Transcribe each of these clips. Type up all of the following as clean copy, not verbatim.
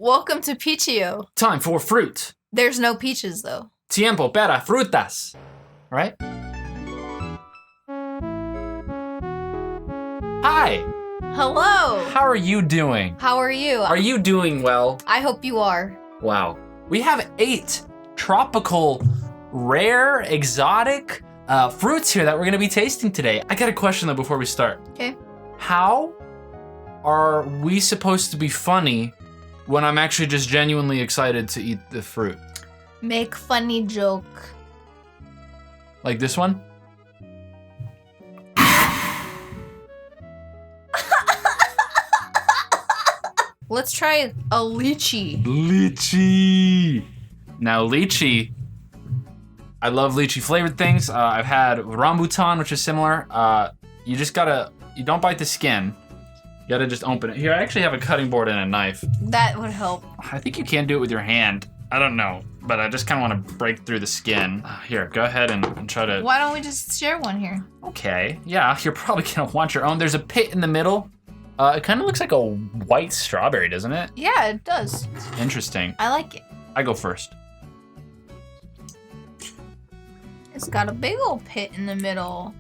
Welcome to Peachyo. Time for fruit. There's no peaches though. Tiempo para frutas. Right? Hi. Hello. How are you doing? How are you? Are you doing well? I hope you are. Wow. We have 8 tropical, rare, exotic fruits here that we're gonna be tasting today. I got a question though before we start. Okay. How are we supposed to be funny when I'm actually just genuinely excited to eat the fruit? Make funny joke. Like this one? Let's try a lychee. Lychee. Now lychee, I love lychee flavored things. I've had rambutan, which is similar. You don't bite the skin. You gotta just open it. Here, I actually have a cutting board and a knife. That would help. I think you can do it with your hand. I don't know, but I just kind of want to break through the skin. Here, go ahead and try to. Why don't we just share one here? Okay, yeah, you're probably gonna want your own. There's a pit in the middle. It kind of looks like a white strawberry, doesn't it? Yeah, it does. Interesting. I like it. I go first. It's got a big old pit in the middle.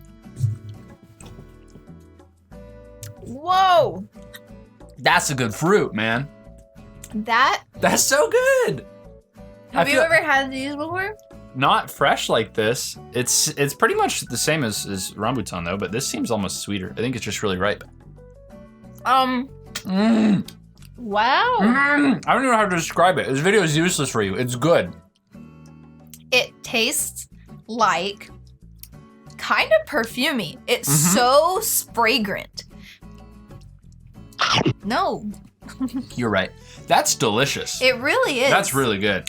Whoa! That's a good fruit, man. That's so good. Have you ever had these before? Not fresh like this. It's pretty much the same as rambutan though, but this seems almost sweeter. I think it's just really ripe. Wow. I don't know how to describe it. This video is useless for you. It's good. It tastes like kind of perfumey. It's so fragrant. No. You're right. That's delicious. It really is. That's really good.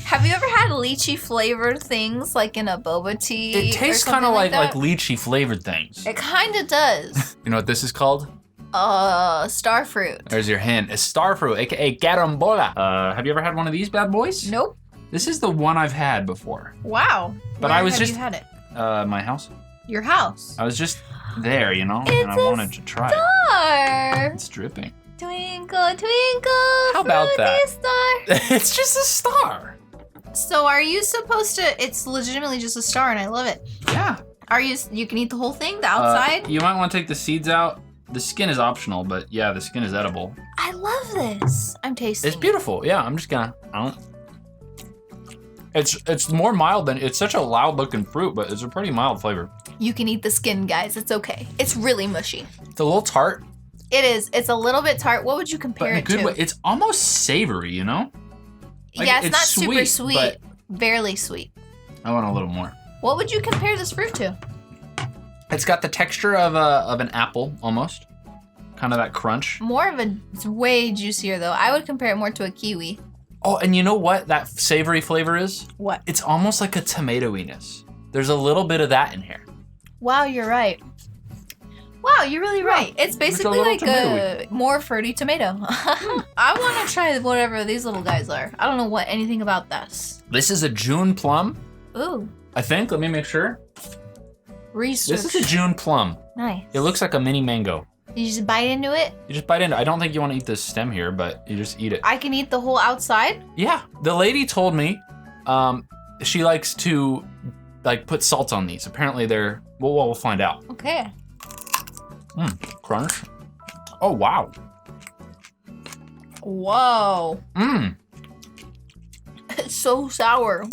Have you ever had lychee flavored things like in a boba tea? It tastes kind of like lychee flavored things. It kind of does. You know what this is called? Star fruit. There's your hint. A star fruit, aka carambola. Have you ever had one of these bad boys? Nope. This is the one I've had before. Wow. But Where I was have just you had it? My house. Your house. I was just there, you know, It's and I wanted to try it. Star. It's dripping. Twinkle, twinkle. How about that? Star. It's just a star. So are you supposed to? It's legitimately just a star, and I love it. Yeah. You can eat the whole thing, the outside? You might want to take the seeds out. The skin is optional, but yeah, the skin is edible. I love this. I'm tasting. It's beautiful. Yeah, I'm just gonna. It's more mild than it's such a loud looking fruit, but it's a pretty mild flavor. You can eat the skin, guys. It's okay. It's really mushy. It's a little tart. It is. It's a little bit tart. What would you compare But in a it good to? way. It's almost savory, you know? Like, yeah, it's not sweet, super sweet. but Barely sweet. I want a little more. What would you compare this fruit to? It's got the texture of an apple almost. Kind of that crunch. It's way juicier though. I would compare it more to a kiwi. Oh, and you know what that savory flavor is? What? It's almost like a tomatoiness. There's a little bit of that in here. Wow, you're right. Wow, you're really right. It's basically like a more fruity tomato. I want to try whatever these little guys are. I don't know anything about this. This is a June plum. Ooh. I think. Let me make sure. Research. This is a June plum. Nice. It looks like a mini mango. You just bite into it? You just bite into it. I don't think you want to eat the stem here, but you just eat it. I can eat the whole outside? Yeah. The lady told me she likes to put salt on these. Apparently they're, we'll find out. Okay. Crunch. Oh, wow. Whoa. Mmm. It's so sour.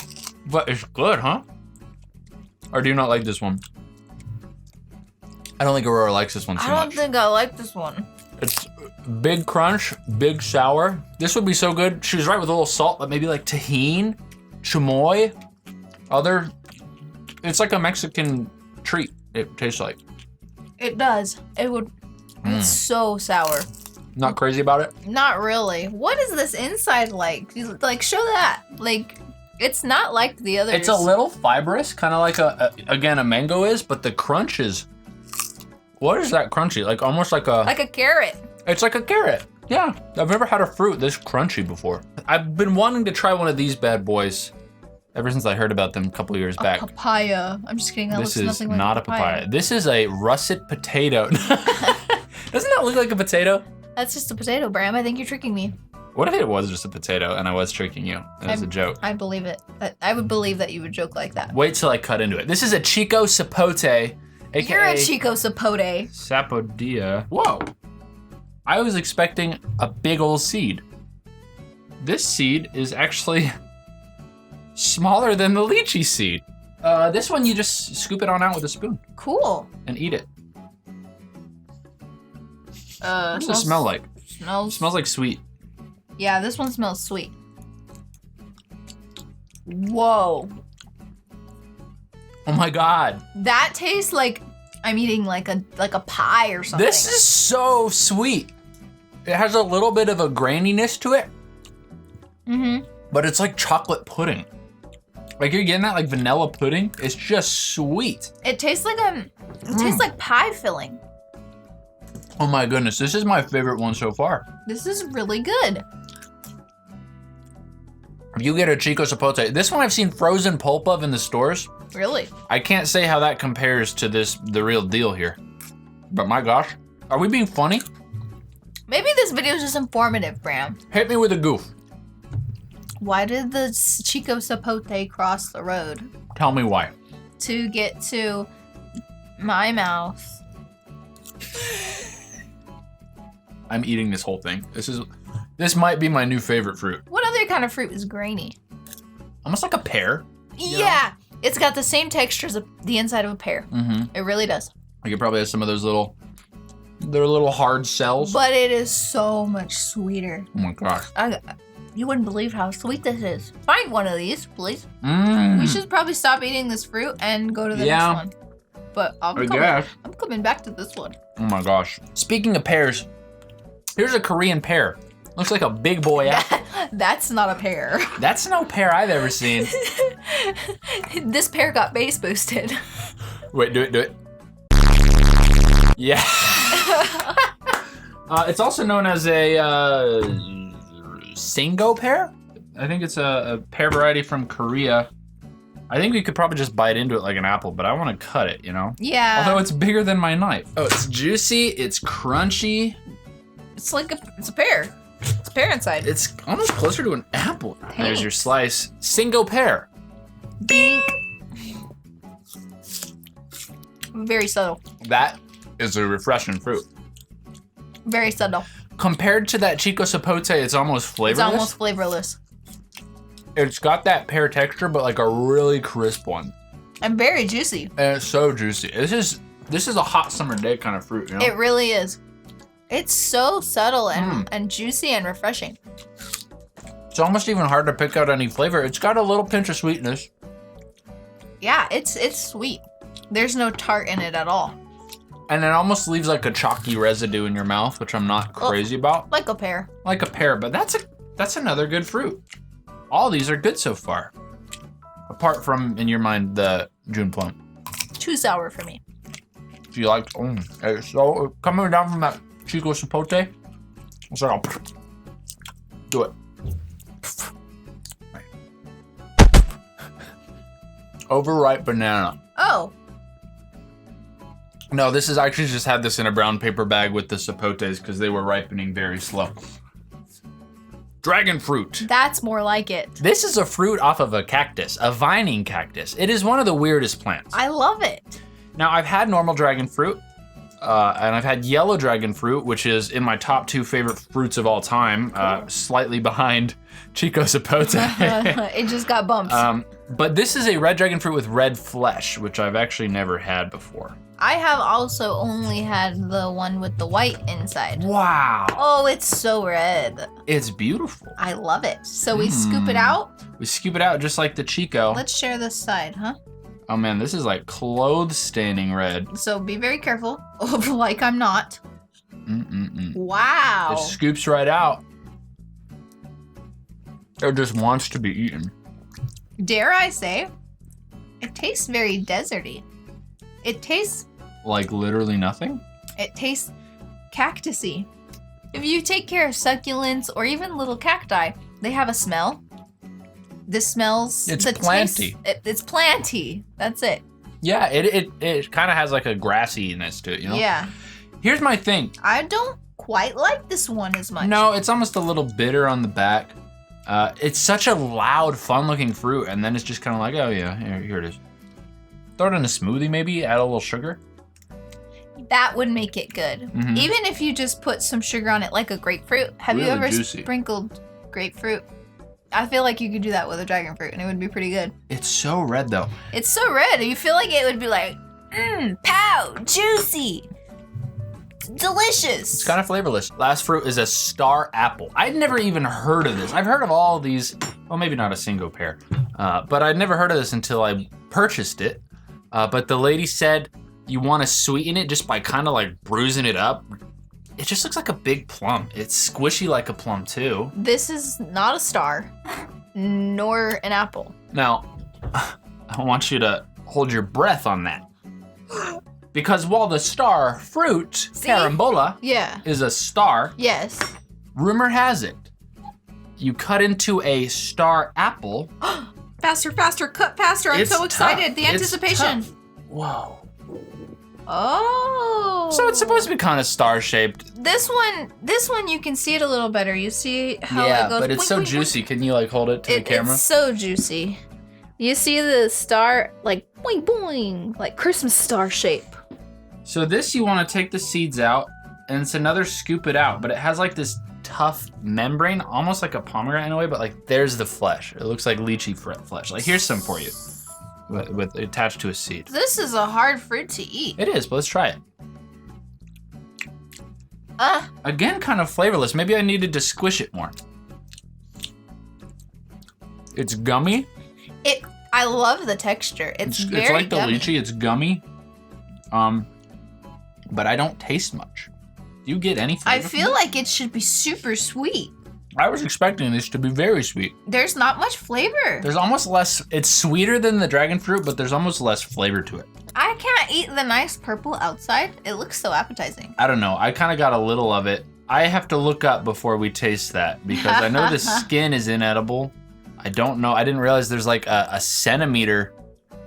But it's good, huh? Or do you not like this one? I don't think Aurora likes this one too much. I don't think I like this one. It's big crunch, big sour. This would be so good. She was right with a little salt, but maybe like tahini, chamoy, it's like a Mexican treat, it tastes like. It does. It's so sour. Not crazy about it? Not really. What is this inside like? Like, show that. Like, it's not like the others. It's a little fibrous, kind of like a mango is, but the crunch is, what is that crunchy? Like almost like a... Like a carrot. It's like a carrot. Yeah, I've never had a fruit this crunchy before. I've been wanting to try one of these bad boys ever since I heard about them a couple years back. Papaya. I'm just kidding. That This looks is nothing like not a papaya. This is a russet potato. Doesn't that look like a potato? That's just a potato, Bram. I think you're tricking me. What if it was just a potato and I was tricking you? And it was a joke. I believe it. I would believe that you would joke like that. Wait till I cut into it. This is a Chico sapote, aka You're a Chico sapote. Sapodilla. Whoa. I was expecting a big old seed. This seed is actually smaller than the lychee seed. This one you just scoop it on out with a spoon. Cool. And eat it. What's it smell like? Smells like sweet. Yeah, this one smells sweet. Whoa. Oh my god. That tastes like I'm eating like a pie or something. This is so sweet. It has a little bit of a graininess to it. Mm-hmm. But it's like chocolate pudding. Like you're getting that like vanilla pudding. It's just sweet. It tastes like tastes like pie filling. Oh my goodness, this is my favorite one so far. This is really good. If you get a Chico sapote, this one I've seen frozen pulp of in the stores. Really? I can't say how that compares to the real deal here. But my gosh, are we being funny? Maybe this video is just informative, Bram. Hit me with a goof. Why did the Chico sapote cross the road? Tell me why. To get to my mouth. I'm eating this whole thing. This might be my new favorite fruit. What other kind of fruit is grainy? Almost like a pear. Yeah. It's got the same texture as the inside of a pear. Mm-hmm. It really does. Like it probably has some of those little hard cells. But it is so much sweeter. Oh my gosh. You wouldn't believe how sweet this is. Find one of these, please. Mm. We should probably stop eating this fruit and go to the next one. But I'm coming back to this one. Oh my gosh. Speaking of pears, here's a Korean pear. Looks like a big boy apple. That's not a pear. That's no pear I've ever seen. This pear got base boosted. Wait, do it. Yeah. It's also known as a Sango pear. I think it's a pear variety from Korea. I think we could probably just bite into it like an apple, but I want to cut it, you know? Yeah. Although it's bigger than my knife. Oh, it's juicy, it's crunchy. It's like it's a pear. It's a pear inside. It's almost closer to an apple. Thanks. There's your slice. Sango pear. Ding. Very subtle. That is a refreshing fruit. Very subtle. Compared to that Chico sapote, it's almost flavorless. It's almost flavorless. It's got that pear texture, but like a really crisp one. And very juicy. And it's so juicy. This is a hot summer day kind of fruit, you know? It really is. It's so subtle and juicy and refreshing. It's almost even hard to pick out any flavor. It's got a little pinch of sweetness. Yeah, it's sweet. There's no tart in it at all. And it almost leaves like a chalky residue in your mouth, which I'm not crazy about. Like a pear. Like a pear, but that's another good fruit. All these are good so far. Apart from, in your mind, the June plum. Too sour for me. If you like, so coming down from that Chico sapote, it's like, I'll do it. Overripe banana. Oh. No, this is actually just had this in a brown paper bag with the sapotes because they were ripening very slow. Dragon fruit. That's more like it. This is a fruit off of a cactus, a vining cactus. It is one of the weirdest plants. I love it. Now, I've had normal dragon fruit, and I've had yellow dragon fruit, which is in my top 2 favorite fruits of all time, cool. Slightly behind Chico sapote. It just got bumped. But this is a red dragon fruit with red flesh, which I've actually never had before. I have also only had the one with the white inside. Wow. Oh, it's so red. It's beautiful. I love it. So we scoop it out. We scoop it out just like the Chico. Let's share this side, huh? Oh man, this is like clothes staining red. So be very careful, like I'm not. Wow. It scoops right out. It just wants to be eaten. Dare I say, it tastes very deserty. It tastes... Like literally nothing? It tastes cactusy. If you take care of succulents or even little cacti, they have a smell. This smells... It's planty. It's planty. That's it. Yeah, it kind of has like a grassiness to it, you know? Yeah. Here's my thing. I don't quite like this one as much. No, it's almost a little bitter on the back. It's such a loud, fun-looking fruit, and then it's just kind of like, oh yeah, here it is. Throw it in a smoothie, maybe. Add a little sugar. That would make it good. Mm-hmm. Even if you just put some sugar on it, like a grapefruit. Have really you ever juicy. Sprinkled grapefruit? I feel like you could do that with a dragon fruit, and it would be pretty good. It's so red, though. It's so red. You feel like it would be like, pow, juicy, delicious. It's kind of flavorless. Last fruit is a star apple. I'd never even heard of this. I've heard of all of these. Well, maybe not a single pear, but I'd never heard of this until I purchased it. But the lady said you want to sweeten it just by kind of like bruising it up. It just looks like a big plum. It's squishy like a plum too. This is not a star, nor an apple. Now, I want you to hold your breath on that. Because while the star fruit, carambola, is a star, yes, rumor has it, you cut into a star apple. Faster, faster, cut faster. I'm so excited. Tough. The anticipation. Whoa. Oh. So it's supposed to be kind of star-shaped. This one you can see it a little better. You see how it goes. But it's so juicy. Can you like hold it to the camera? It's so juicy. You see the star like boing boing, like Christmas star shape. So this you want to take the seeds out, and it's another scoop it out, but it has like this tough membrane, almost like a pomegranate in a way, but like there's the flesh. It looks like lychee flesh. Like here's some for you. With attached to a seed. This is a hard fruit to eat. It is, but let's try it. Again, kind of flavorless. Maybe I needed to squish it more. It's gummy. I love the texture. It's very like the gummy. lychee. It's gummy. But I don't taste much. Do you get any flavor? I feel like it should be super sweet. I was expecting this to be very sweet. There's not much flavor. There's almost less. It's sweeter than the dragon fruit, but there's almost less flavor to it. I can't eat the nice purple outside. It looks so appetizing. I don't know. I kind of got a little of it. I have to look up before we taste that because I know the skin is inedible. I don't know. I didn't realize there's like a centimeter,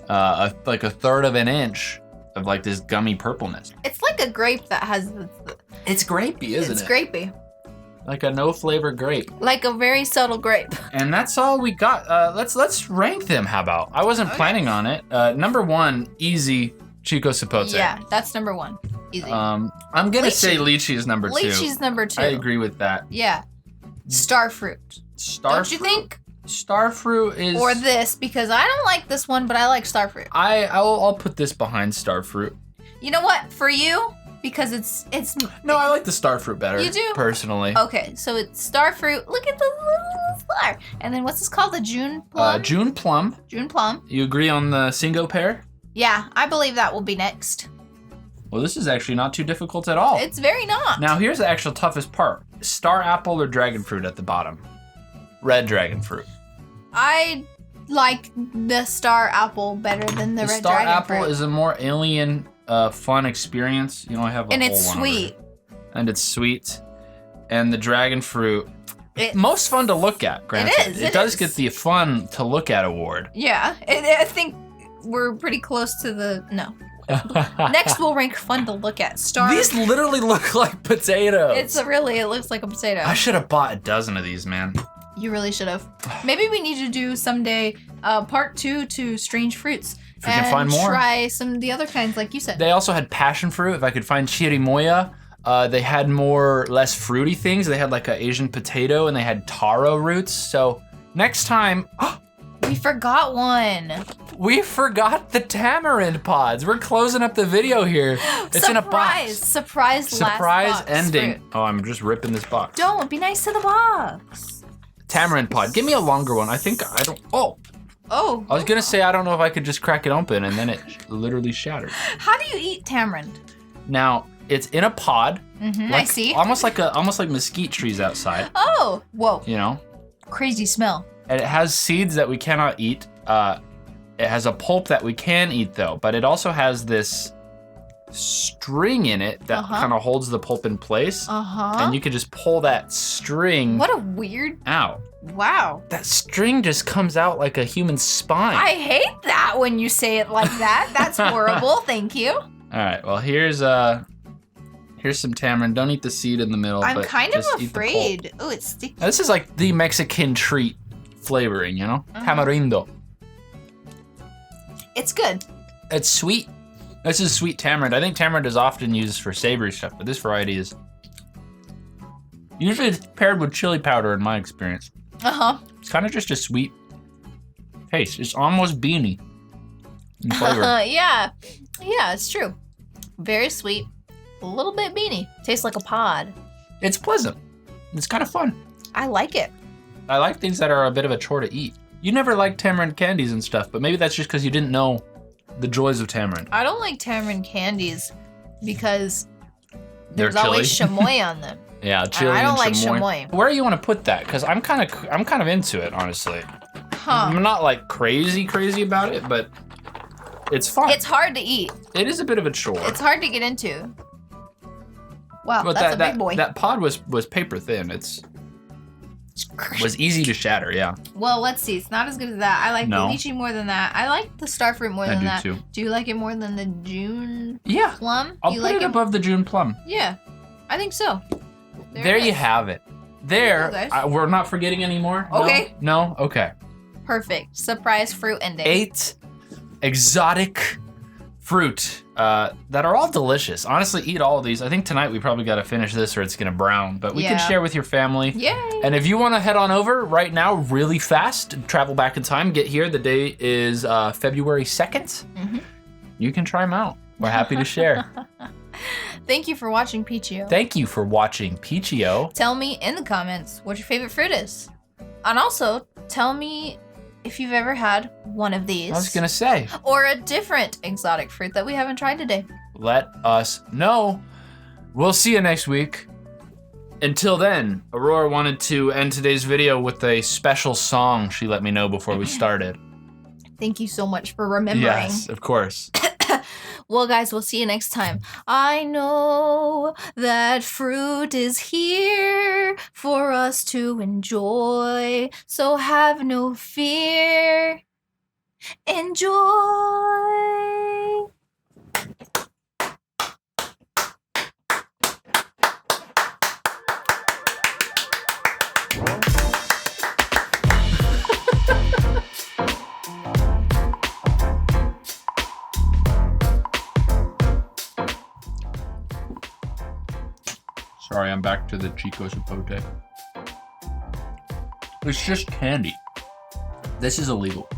like a third of an inch of like this gummy purpleness. It's like a grape that has. It's grapey, isn't it? It's grapey. Like a no flavor grape. Like a very subtle grape. And that's all we got. Let's rank them. How about? I wasn't planning on it. Number 1, easy, Chico sapote. Yeah, that's number 1. Easy. I'm gonna say lychee is number 2. Lychee's number 2. I agree with that. Yeah. Star fruit. Don't you think? Star fruit is. Or this, because I don't like this one, but I like star fruit. I'll put this behind star fruit. You know what? For you, because it's. No, I like the star fruit better. You do? Personally. Okay, so it's star fruit. Look at the little star. And then what's this called? The June plum? June plum. June plum. You agree on the single pear? Yeah, I believe that will be next. Well, this is actually not too difficult at all. It's very not. Now, here's the actual toughest part. Star apple or dragon fruit at the bottom? Red dragon fruit. I like the star apple better than the red dragon fruit. The star apple is a more alien, fun experience. You know, I have a and whole it's one sweet. over here. And it's sweet. And the dragon fruit, most fun to look at, granted. It is. It does get the fun to look at award. Yeah, I think we're pretty close to the, no. Next we'll rank fun to look at. Star. These literally look like potatoes. It looks like a potato. I should have bought a dozen of these, man. You really should have. Maybe we need to do someday part 2 to strange fruits. If we can find more. Try some of the other kinds, like you said. They also had passion fruit. If I could find chirimoya. They had less fruity things. They had like an Asian potato and they had taro roots. So next time, we forgot one. We forgot the tamarind pods. We're closing up the video here. It's in a box. Surprise box ending. Fruit. Oh, I'm just ripping this box. Don't be nice to the box. Tamarind pod. Give me a longer one. I think I don't. Oh. Oh. I was gonna say I don't know if I could just crack it open and then it literally shattered. How do you eat tamarind? Now it's in a pod. Mm-hmm, like, I see. Almost like mesquite trees outside. Oh. Whoa. You know. Crazy smell. And it has seeds that we cannot eat. It has a pulp that we can eat though, but it also has this string in it that kind of holds the pulp in place. And you can just pull that string. What a weird. Out. Wow. That string just comes out like a human spine. I hate that when you say it like that. That's horrible. Thank you. All right. Well, here's Here's some tamarind. Don't eat the seed in the middle. I'm but kind of just eat the pulp. afraid. Oh, it's sticky. Now, this is like the Mexican treat flavoring, you know? Tamarindo. It's good. It's sweet. This is sweet tamarind. I think tamarind is often used for savory stuff, but this variety is usually it's paired with chili powder in my experience. It's kind of just a sweet taste. It's almost beany in flavor. Yeah, it's true. Very sweet, a little bit beany. Tastes like a pod. It's pleasant. It's kind of fun. I like it. I like things that are a bit of a chore to eat. You never liked tamarind candies and stuff, but maybe that's just because you didn't know the joys of tamarind. I don't like tamarind candies because They're there's always chamoy on them. Yeah, chili I don't and like chamoy. chamoy. Where do you want to put that? Because I'm kind of into it, honestly. I'm not like crazy about it, but it's fun. It's hard to eat. It is a bit of a chore. It's hard to get into. Wow, but that's a big boy. That pod was paper thin. It was easy to shatter, yeah. Well, let's see. It's not as good as that. I like the lychee more than that. I like the starfruit more than that. Too. Do you like it more than the June plum? I'll put it above the June plum. Yeah, I think so. There you have it. There, we're not forgetting anymore? Okay. No? Okay. Perfect. Surprise fruit ending. 8 exotic fruit that are all delicious. Honestly, eat all of these. I think tonight we probably got to finish this or it's going to brown, but we can share with your family. Yay. And if you want to head on over right now really fast, travel back in time, get here. The day is February 2nd. You can try them out. We're happy to share. Thank you for watching, Peachyo. Thank you for watching, Peachyo. Tell me in the comments what your favorite fruit is. And also, tell me if you've ever had one of these. I was gonna say. Or a different exotic fruit that we haven't tried today. Let us know. We'll see you next week. Until then, Aurora wanted to end today's video with a special song she let me know before we started. Thank you so much for remembering. Yes, of course. Well, guys, we'll see you next time. I know that fruit is here for us to enjoy, so have no fear. Enjoy. Sorry, I'm back to the Chico sapote. It's just candy. This is illegal.